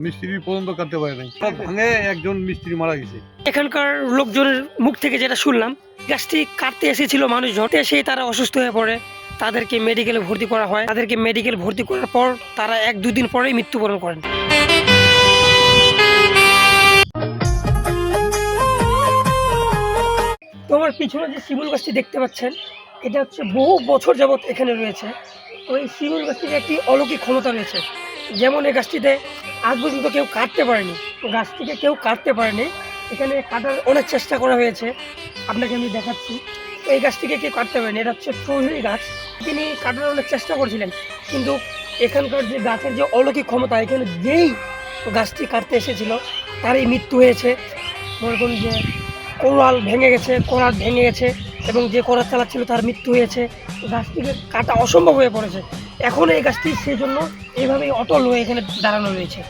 মিস্ত্রি পর্যন্ত কাটতে পারে নাই, ভাঙে একজন মিস্ত্রি মারা গেছে। এখানকার লোকজনের মুখ থেকে যেটা শুনলাম, গাছটি কাটতে এসেছিল মানুষজন, এসে তারা অসুস্থ হয়ে পড়ে, তাদেরকে মেডিকেলে ভর্তি করা হয়। তাদেরকে মেডিকেল ভর্তি করার পর তারা 1-2 দিন পরেই মৃত্যুবরণ করেন। তো আমার পিছনে যে শিমুল গাছটি দেখতে পাচ্ছেন, এটা হচ্ছে বহু বছর যাবৎ এখানে রয়েছে। তো এই শিমুল গাছটির একটি অলৌকিক ক্ষমতা রয়েছে। যেমন এই গাছটিতে আজ পর্যন্ত কেউ কাটতে পারেনি, গাছটিকে কেউ কাটতে পারেনি। এখানে কাটার অনেক চেষ্টা করা হয়েছে, আপনাকে আমি দেখাচ্ছি। তো এই গাছটিকে কেউ কাটতে পারেনি, এটা হচ্ছে চৌধুরী গাছ। তিনি কাটার অনেক চেষ্টা করছিলেন, কিন্তু এখানকার যে গাছের যে অলৌকিক ক্ষমতা, এখানে যেই গাছটি কাটতে এসেছিল তারই মৃত্যু হয়েছে। মনে করুন যে কোরাল ভেঙে গেছে, করাত ভেঙে গেছে, এবং যে করাত চালাচ্ছিল তার মৃত্যু হয়েছে। গাছটিকে কাটা অসম্ভব হয়ে পড়েছে। এখন এই গাছটি সেই জন্য এইভাবেই অটল হয়ে এখানে দাঁড়ানো রয়েছে।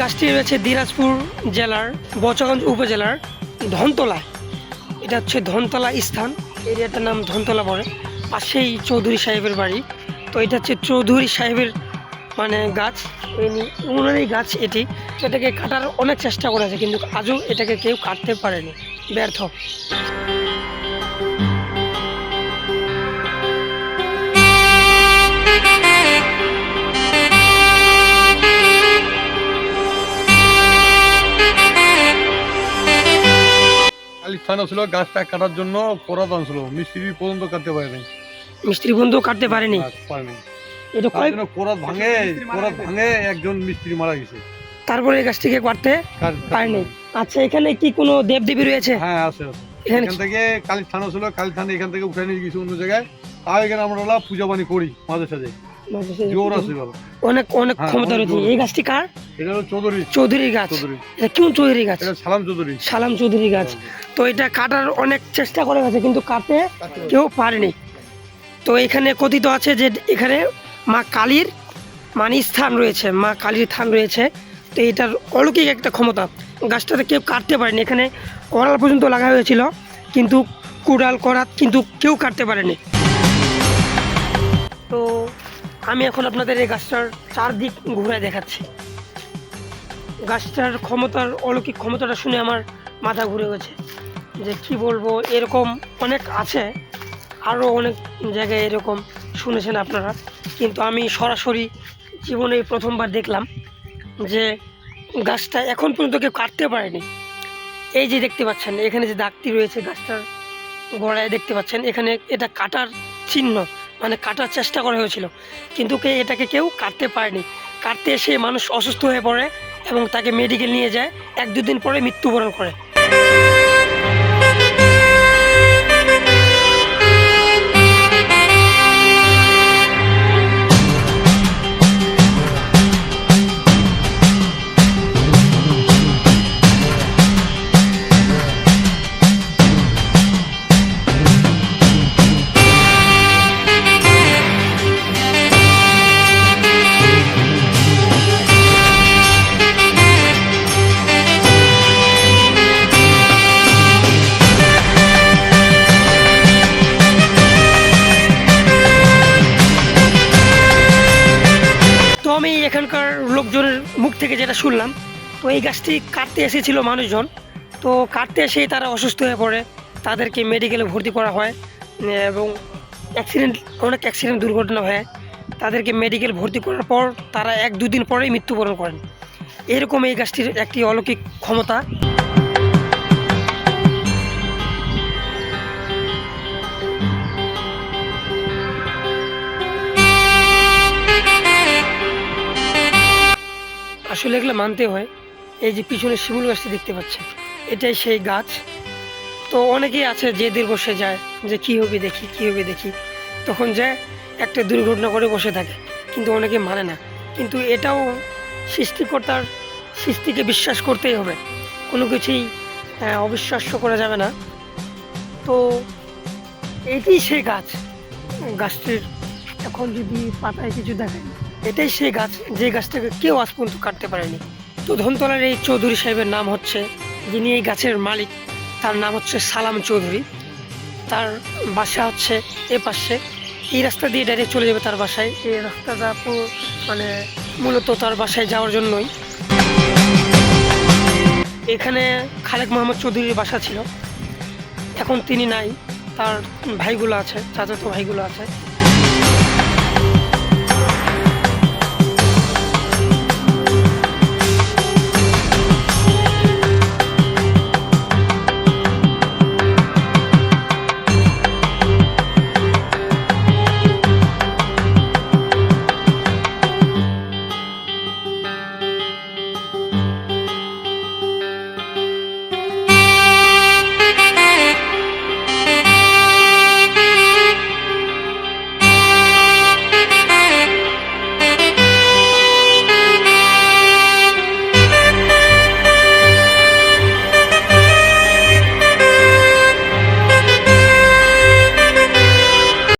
গাছটি রয়েছে দিনাজপুর জেলার বচগঞ্জ উপজেলার ধনতলায়। এটা হচ্ছে ধনতলা স্থান, এরিয়াটার নাম ধনতলা পড়ে, পাশেই চৌধুরী সাহেবের বাড়ি। তো এটা হচ্ছে চৌধুরী সাহেবের গাছ, উনারই গাছ এটি। তো এটাকে কাটার অনেক চেষ্টা করেছে, কিন্তু আজও এটাকে কেউ কাটতে পারেনি, ব্যর্থ। স্থান ছিল গাছটা কাটার জন্য করাত আনছিল, মিস্ত্রি পর্যন্ত কাটতে পারে নাই, মিস্ত্রি বন্ধু কাটতে পারেনি। এটা করাত ভাঙে একজন মিস্ত্রি মারা গেছে। তারপরে এই গাছটিকে কাটতে পারেনি। আচ্ছা, এখানে কি কোনো দেবদেবী রয়েছে? হ্যাঁ আছে। এখান থেকে কালী থানা ছিল, কালী থানা এখান থেকে উঠে নিয়ে গেছে অন্য জায়গায়। তাও এখানে আমরা পূজা পানি করি মাঝে সাঝে, জোর আছে, অনেক অনেক ক্ষমতা রয়েছে। এই গাছটি কার? এটা হলো চৌধুরী গাছ। এটা কোন চৌধুরী গাছ? এটা সালাম চৌধুরী গাছ। তো এটা কাটার অনেক চেষ্টা করে গেছে, কিন্তু কাটতে কেউ পারেনি। তো এখানে কথিত আছে যে এখানে মা কালীর স্থান রয়েছে, মা কালীর থান রয়েছে। তো এটার অলৌকিক একটা ক্ষমতা, গাছটাতে কেউ কাটতে পারেনি। এখানে করাল পর্যন্ত লাগা হয়েছিল, কিন্তু কুড়াল করাত কিন্তু কেউ কাটতে পারেনি। তো আমি এখন আপনাদের এই গাছটার চারদিক ঘুরে দেখাচ্ছি। গাছটার ক্ষমতার অলৌকিক ক্ষমতাটা শুনে আমার মাথা ঘুরে গেছে, যে কি বলবো। এরকম অনেক আছে, আরও অনেক জায়গায় এরকম শুনেছেন আপনারা, কিন্তু আমি সরাসরি জীবনে প্রথমবার দেখলাম যে গাছটা এখন পর্যন্ত কেউ কাটতে পারেনি। এই যে দেখতে পাচ্ছেন, এখানে যে দাগটি রয়েছে গাছটার গোড়ায় দেখতে পাচ্ছেন, এখানে এটা কাটার চিহ্ন, কাটার চেষ্টা করা হয়েছিল, কিন্তু এটাকে কেউ কাটতে পারেনি। কাটতে এসে মানুষ অসুস্থ হয়ে পড়ে এবং তাকে মেডিকেল নিয়ে যায়, 1-2 দিন পরে মৃত্যুবরণ করে। আমি এখানকার লোকজনের মুখ থেকে যেটা শুনলাম, তো এই গাছটি কাটতে এসেছিল মানুষজন, তো কাটতে এসেই তারা অসুস্থ হয়ে পড়ে, তাদেরকে মেডিকেলে ভর্তি করা হয়, এবং অনেক অ্যাক্সিডেন্ট দুর্ঘটনা হয়। তাদেরকে মেডিকেল ভর্তি করার পর তারা 1-2 দিন পরেই মৃত্যুবরণ করেন। এরকম এই গাছটির একটি অলৌকিক ক্ষমতা। আসলে এগুলো মানতে হয়। এই যে পিছনে শিমুল গাছটি দেখতে পাচ্ছেন, এটাই সেই গাছ। তো অনেকেই আছে যে দের বসে যায়, যে কী হবে দেখি, তখন যায় একটা দুর্ঘটনা করে বসে থাকে, কিন্তু অনেকে মানে না। কিন্তু এটাও সৃষ্টিকর্তার সৃষ্টিকে বিশ্বাস করতেই হবে, কোনো কিছুই অবিশ্বাস্য করা যাবে না। তো এটাই সেই গাছ, গাছটির এখন যদি পাতায় কিছু দেখেন, এটাই সেই গাছ যে গাছটাকে কেউ আজ পর্যন্ত কাটতে পারেনি। তো ধনতলার এই চৌধুরী সাহেবের নাম হচ্ছে, যিনি এই গাছের মালিক, তার নাম হচ্ছে সালাম চৌধুরী। তার বাসা হচ্ছে এ পাশে, এই রাস্তা দিয়ে ডাইরেক্ট চলে যাবে তার বাসায়। এই রাস্তাটা মানে মূলত তার বাসায় যাওয়ার জন্যই। এখানে খালেক মোহাম্মদ চৌধুরীর বাসা ছিল, এখন তিনি নাই, তার ভাইগুলো আছে, চাচাতো ভাইগুলো আছে।